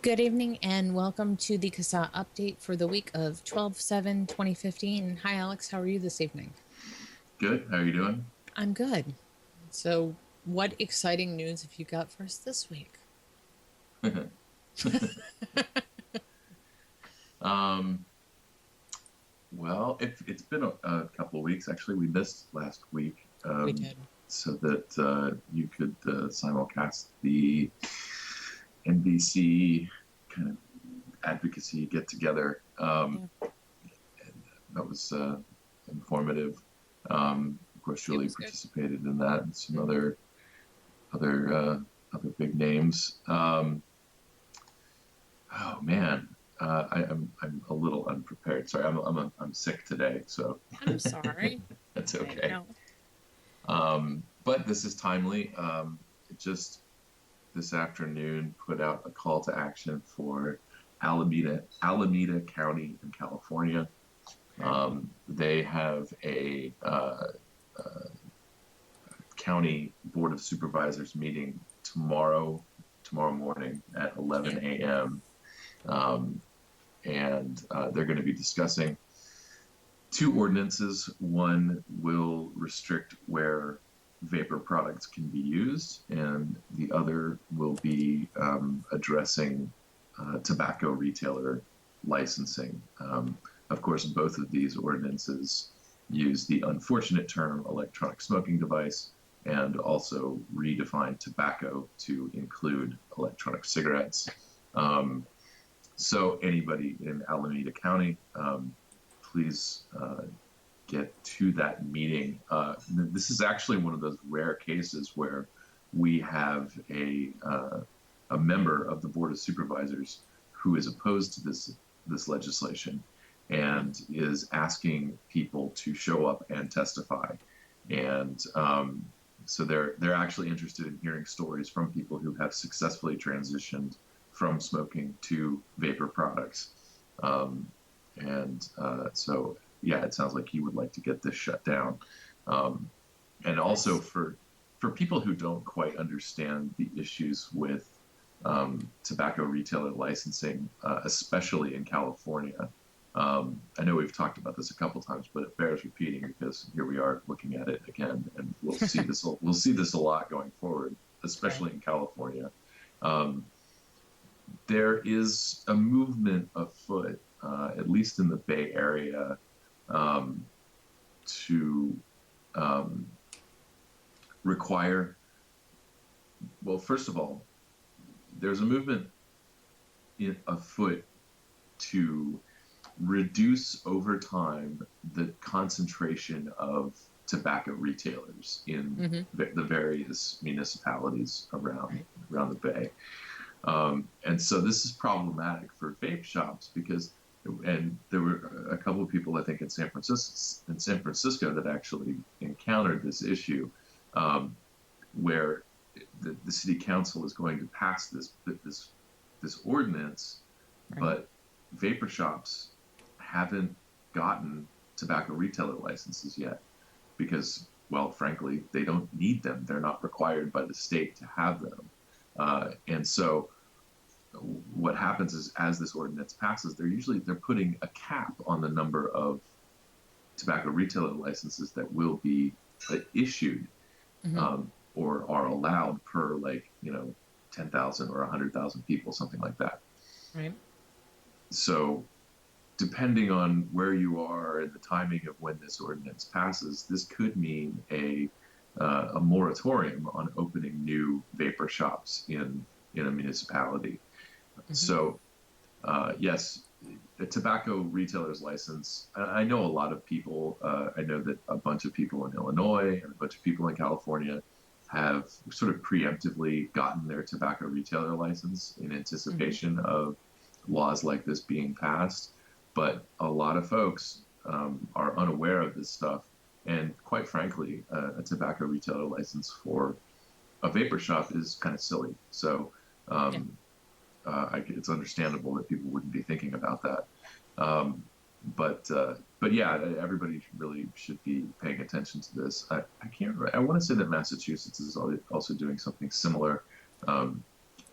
Good evening and welcome to the CASAA update for the week of 12/7/2015. Hi, Alex. How are you this evening? Good. How are you doing? I'm good. So, what exciting news have you got for us this week? um, well, it's been a couple of weeks. Actually, we missed last week We did. so that you could simulcast the NBC kind of advocacy get together. Yeah, And that was informative. Of course, it Julie was good. participated in that, and some Mhm. other big names. Oh man, I'm a little unprepared. Sorry, I'm sick today, so I'm sorry. that's I didn't okay. know. But this is timely. It just this afternoon put out a call to action for Alameda County in California. Okay. They have a county board of supervisors meeting tomorrow morning at Yeah. 11 a.m. Um, and they're going to be discussing two ordinances. One will restrict where vapor products can be used, and the other will be addressing tobacco retailer licensing. Of course, both of these ordinances use the unfortunate term electronic smoking device and also redefine tobacco to include electronic cigarettes. So anybody in Alameda County, please get to that meeting. This is actually one of those rare cases where we have a member of the Board of Supervisors who is opposed to this legislation Right. and is asking people to show up and testify. And so they're actually interested in hearing stories from people who have successfully transitioned from smoking to vapor products. Um, and yeah, it sounds like he would like to get this shut down. Um, and also Nice. for people who don't quite understand the issues with tobacco retailer licensing, especially in California. I know we've talked about this a couple times, but it bears repeating because here we are looking at it again, and we'll see this a lot going forward, Right. especially in California. Um, there is a movement afoot, at least in the Bay Area, um, to um, require. Well, first of all, there's a movement afoot to reduce over time the concentration of tobacco retailers in Hmm. the various municipalities Right. around the Bay. And so this is problematic for vape shops because, and there were a couple of people I think in San Francisco that actually encountered this issue, um, where the city council is going to pass this ordinance, Right. but vapor shops haven't gotten tobacco retailer licenses yet because, well, frankly, they don't need them. They're not required by the state to have them. And so what happens is as this ordinance passes, they're putting a cap on the number of tobacco retailer licenses that will be issued, Hmm. or are allowed per, like, 10,000 or 100,000 people, something like that. Right. So depending on where you are and the timing of when this ordinance passes, this could mean a moratorium on opening new vapor shops in a municipality. Hmm. So yes, a tobacco retailer's license. I know a lot of people. I know that a bunch of people in Illinois and a bunch of people in California have sort of preemptively gotten their tobacco retailer license in Hmm. anticipation of laws like this being passed. But a lot of folks are unaware of this stuff. And quite frankly, a tobacco retailer license for a vapor shop is kind of silly. So Yeah. um, it's understandable that people wouldn't be thinking about that. Um, but yeah, everybody really should be paying attention to this. I can't. I want to say that Massachusetts is also doing something similar. Um,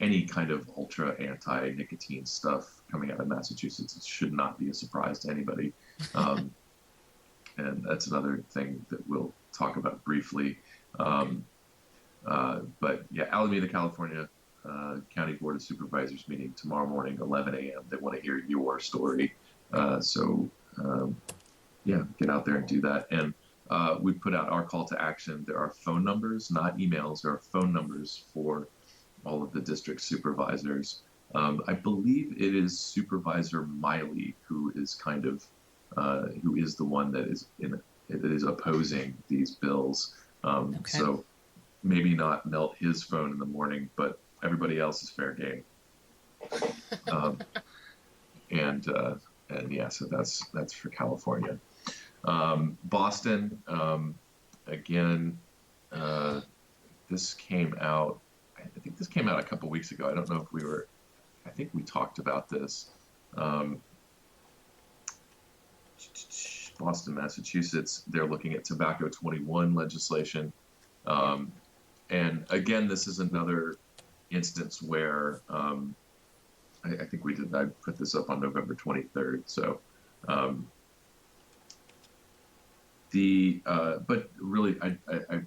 any kind of ultra anti-nicotine stuff coming out of Massachusetts. It should not be a surprise to anybody. Um, and that's another thing that we'll talk about briefly. Um, but yeah, Alameda, California, County Board of Supervisors meeting tomorrow morning, 11 a.m. They want to hear your story. So yeah, get out there and do that. And we put out our call to action. There are phone numbers, not emails. There are phone numbers for all of the district supervisors. I believe it is Supervisor Miley who is who is the one that is opposing these bills. Okay. So maybe not melt his phone in the morning, but everybody else is fair game. Um, and yeah, so that's for California. Boston, again, uh, this came out. I think this came out a couple weeks ago. I don't know if we were. I think we talked about this. Um, Boston, Massachusetts. They're looking at Tobacco 21 legislation. Um, and again, this is another instance where I think we did. I put this up on November 23rd. So um, but really, the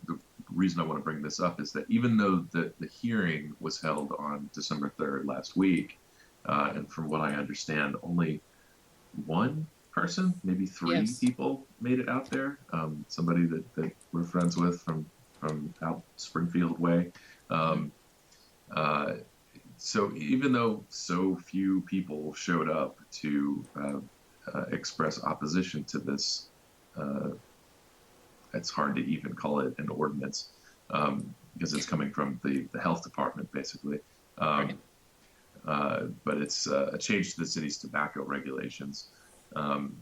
reason I want to bring this up is that even though the hearing was held on December 3rd last week, and from what I understand, only one person, maybe three Yes. people made it out there. Somebody that we're friends with from out Springfield way. Um, uh, so even though so few people showed up to express opposition to this, uh, it's hard to even call it an ordinance because it's coming from the health department basically. Um, Right. but it's a change to the city's tobacco regulations. Um,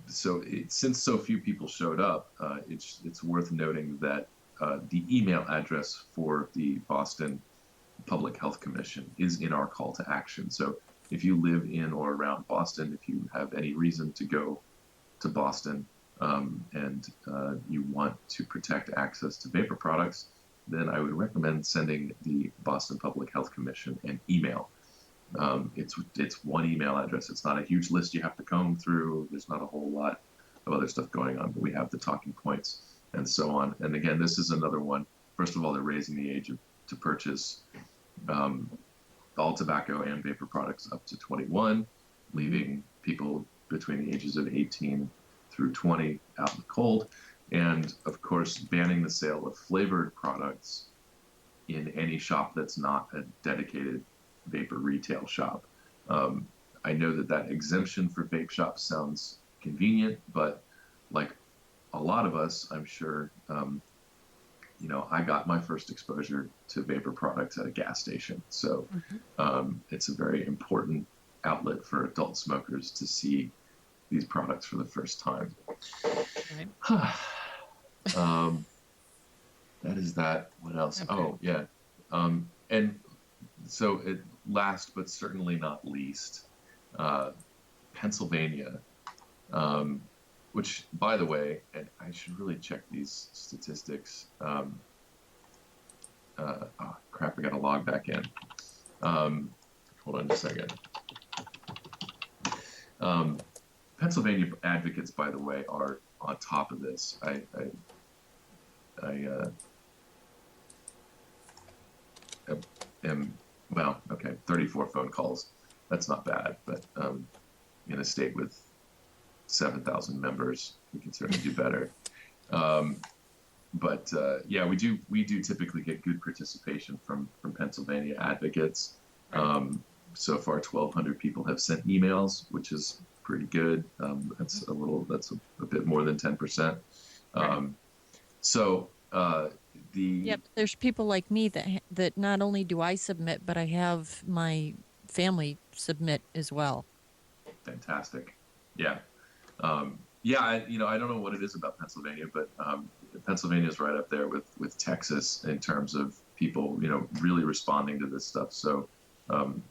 since so few people showed up, it's worth noting that the email address for the Boston Public Health Commission is in our call to action. So if you live in or around Boston, if you have any reason to go to Boston and you want to protect access to vapor products, then I would recommend sending the Boston Public Health Commission an email. It's one email address. It's not a huge list you have to comb through. There's not a whole lot of other stuff going on, but we have the talking points and so on. And again, this is another one. First of all, they're raising the age to purchase um, all tobacco and vapor products up to 21, leaving people between the ages of 18 through 20 out in the cold. And of course, banning the sale of flavored products in any shop that's not a dedicated vapor retail shop. I know that exemption for vape shops sounds convenient, but like a lot of us, I'm sure, I got my first exposure to vapor products at a gas station. So Mhm. it's a very important outlet for adult smokers to see these products for the first time. Right. um, that is that. What else? Okay. Oh, yeah. And so, last but certainly not least, uh, Pennsylvania, um, which, by the way, and I should really check these statistics. Oh, crap, I got to log back in. Hold on just a second. Pennsylvania advocates, by the way, are on top of this. I am, well, okay, 34 phone calls. That's not bad, but in a state with 7,000 members, we can certainly do better. But yeah, we do typically get good participation from Pennsylvania advocates. Right. So far, 1,200 people have sent emails, which is pretty good. That's a bit more than 10%. Right. So the Yep, there's people like me that not only do I submit, but I have my family submit as well. Fantastic, yeah, yeah. I don't know what it is about Pennsylvania, but Pennsylvania is right up there with Texas in terms of people, really responding to this stuff. So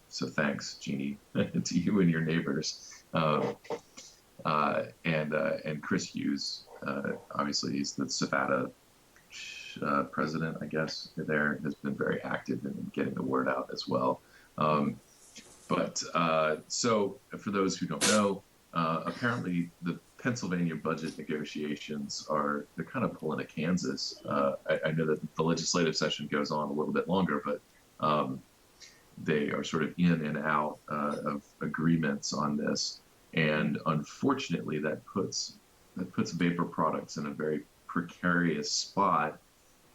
so thanks, Jeannie, to you and your neighbors. And Chris Hughes, obviously he's the Savannah president, I guess, there has been very active in getting the word out as well. So for those who don't know, apparently the Pennsylvania budget negotiations they're kind of pulling a Kansas. I know that the legislative session goes on a little bit longer, but they are sort of in and out of agreements on this. And unfortunately, that puts vapor products in a very precarious spot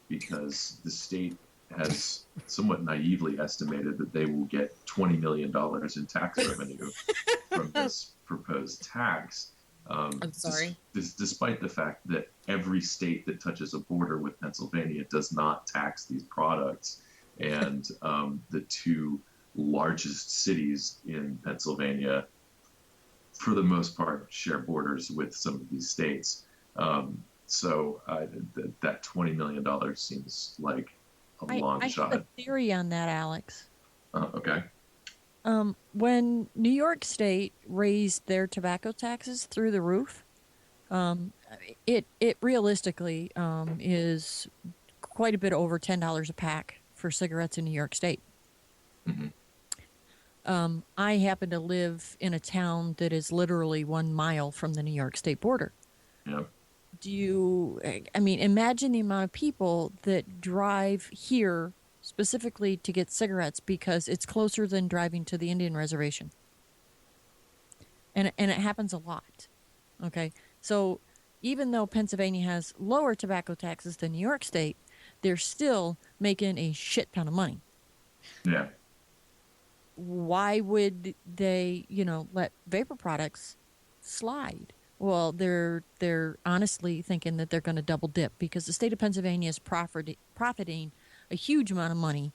because the state has somewhat naively estimated that they will get $20 million in tax revenue from this proposed tax. I'm sorry. Despite the fact that every state that touches a border with Pennsylvania does not tax these products. And the two largest cities in Pennsylvania, for the most part, share borders with some of these states. So that $20 million seems like a long shot. I have a theory on that, Alex. Okay. When New York State raised their tobacco taxes through the roof, it realistically is quite a bit over $10 a pack for cigarettes in New York State. Mm-hmm. I happen to live in a town that is literally 1 mile from the New York State border. Yeah. Imagine the amount of people that drive here specifically to get cigarettes because it's closer than driving to the Indian reservation. And it happens a lot. Okay. So even though Pennsylvania has lower tobacco taxes than New York State, they're still making a shit ton of money. Yeah. Why would they, let vapor products slide? Well, they're honestly thinking that they're going to double dip because the state of Pennsylvania is profiting a huge amount of money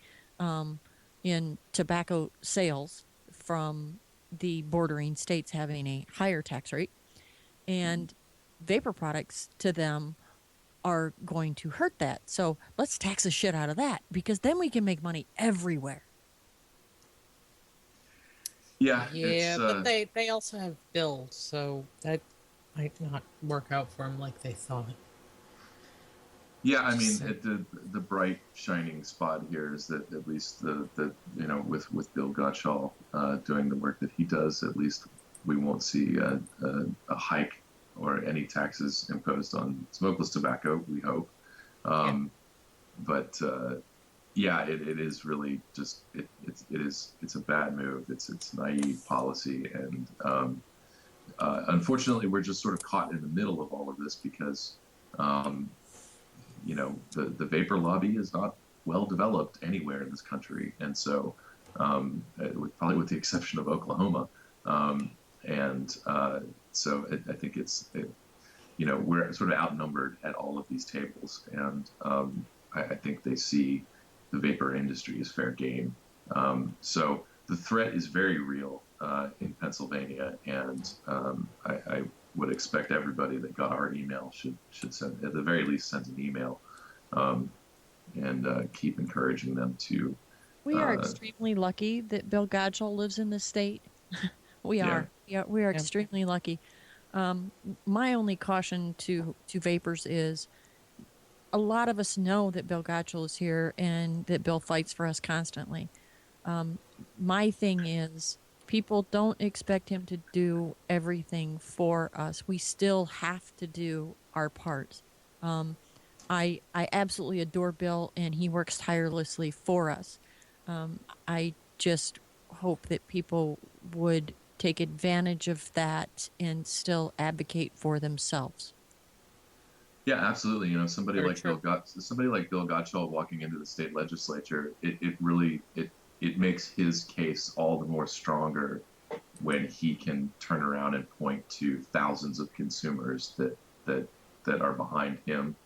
in tobacco sales from the bordering states having a higher tax rate. And vapor products to them are going to hurt that. So let's tax the shit out of that because then we can make money everywhere. Yeah. But they also have bills, so that might not work out for them like they thought. Yeah, the bright shining spot here is that at least the with Bill Gotshal doing the work that he does, at least we won't see a hike or any taxes imposed on smokeless tobacco. We hope, but it is really just it's a bad move. It's naive policy, and unfortunately, we're just sort of caught in the middle of all of this because. The vapor lobby is not well developed anywhere in this country, and so probably with the exception of Oklahoma, so I think we're sort of outnumbered at all of these tables, and I think they see the vapor industry as fair game. So the threat is very real in Pennsylvania, and I would expect everybody that got our email should send, at the very least, send an email, and keep encouraging them to. We are extremely lucky that Bill Godshall lives in this state. We are extremely lucky. My only caution to vapors is a lot of us know that Bill Godshall is here and that Bill fights for us constantly. My thing is, people don't expect him to do everything for us. We still have to do our part. I absolutely adore Bill, and he works tirelessly for us. I just hope that people would take advantage of that and still advocate for themselves. Yeah, absolutely. Somebody Very like true. Bill Gotshal walking into the state legislature, it really makes his case all the more stronger when he can turn around and point to thousands of consumers that are behind him.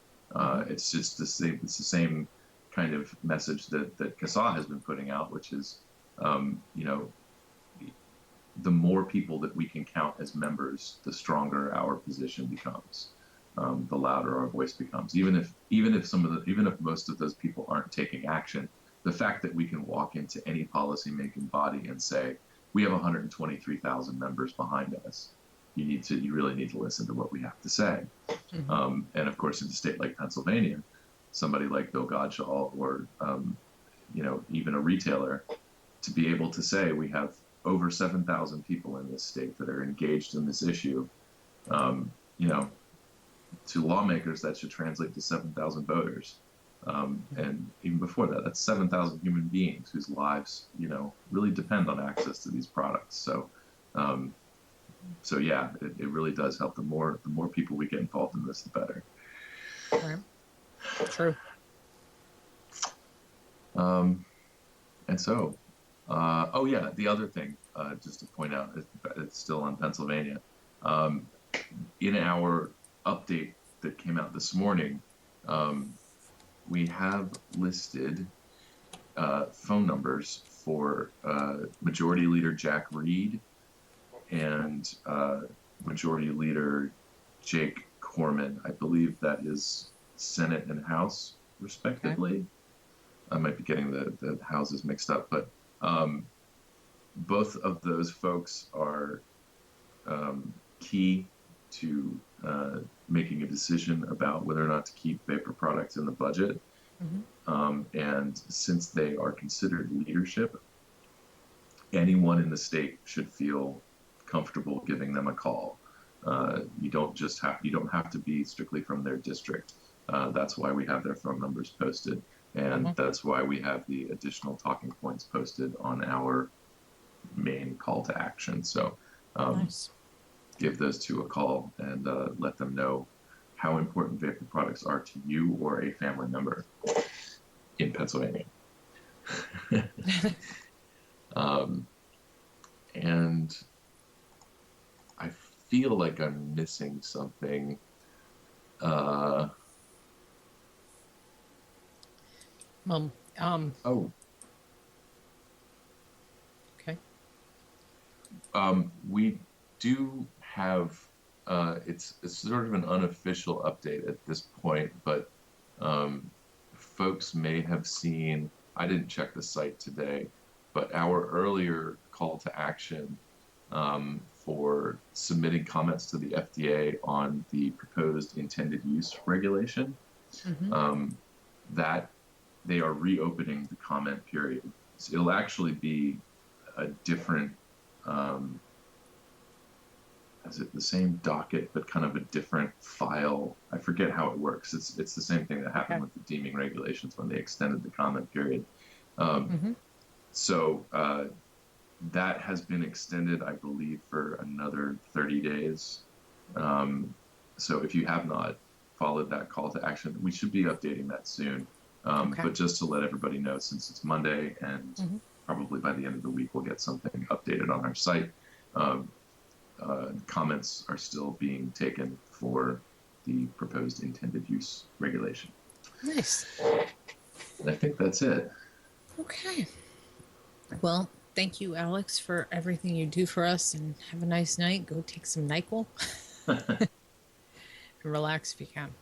It's just the same. It's the same kind of message that CASAA has been putting out, which is, the more people that we can count as members, the stronger our position becomes. The louder our voice becomes. Even if most of those people aren't taking action, the fact that we can walk into any policy-making body and say, we have 123,000 members behind us. You really need to listen to what we have to say. Mm-hmm. And of course, in a state like Pennsylvania, somebody like Bill Godshall or even a retailer to be able to say we have over 7,000 people in this state that are engaged in this issue. You know, to lawmakers, that should translate to 7,000 voters. And even before that, that's 7,000 human beings whose lives, really depend on access to these products. So yeah, it really does help. The more people we get involved in this, the better. Right. True. And so, oh yeah, the other thing, just to point out, it's still on Pennsylvania. In our update that came out this morning, we have listed phone numbers for Majority Leader Jack Reed and Majority Leader Jake Corman. I believe that is Senate and House, respectively. Okay. I might be getting the houses mixed up, but both of those folks are key to making a decision about whether or not to keep vapor products in the budget. Mm-hmm. And since they are considered leadership, anyone in the state should feel comfortable giving them a call. You don't have to be strictly from their district. That's why we have their phone numbers posted. And that's why we have the additional talking points posted on our main call to action. So nice. Give those two a call and let them know how important vapor products are to you or a family member in Pennsylvania. And I feel like I'm missing something. Oh. Okay. We do have it's sort of an unofficial update at this point, but folks may have seen. I didn't check the site today, but our earlier call to action for submitting comments to the FDA on the proposed intended use regulation, that they are reopening the comment period. So it'll actually be a different, is it the same docket, but kind of a different file? I forget how it works. It's the same thing that happened with the deeming regulations when they extended the comment period. So that has been extended, I believe, for another 30 days. So if you have not followed that call to action, we should be updating that soon. But just to let everybody know, since it's Monday and probably by the end of the week, we'll get something updated on our site. Comments are still being taken for the proposed intended use regulation. Nice. And I think that's it. Okay. Well, thank you, Alex, for everything you do for us, and have a nice night. Go take some NyQuil and relax if you can.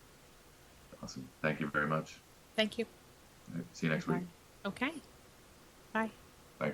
Awesome. Thank you very much. Thank you. Right, see you next week. Okay. Bye. Bye.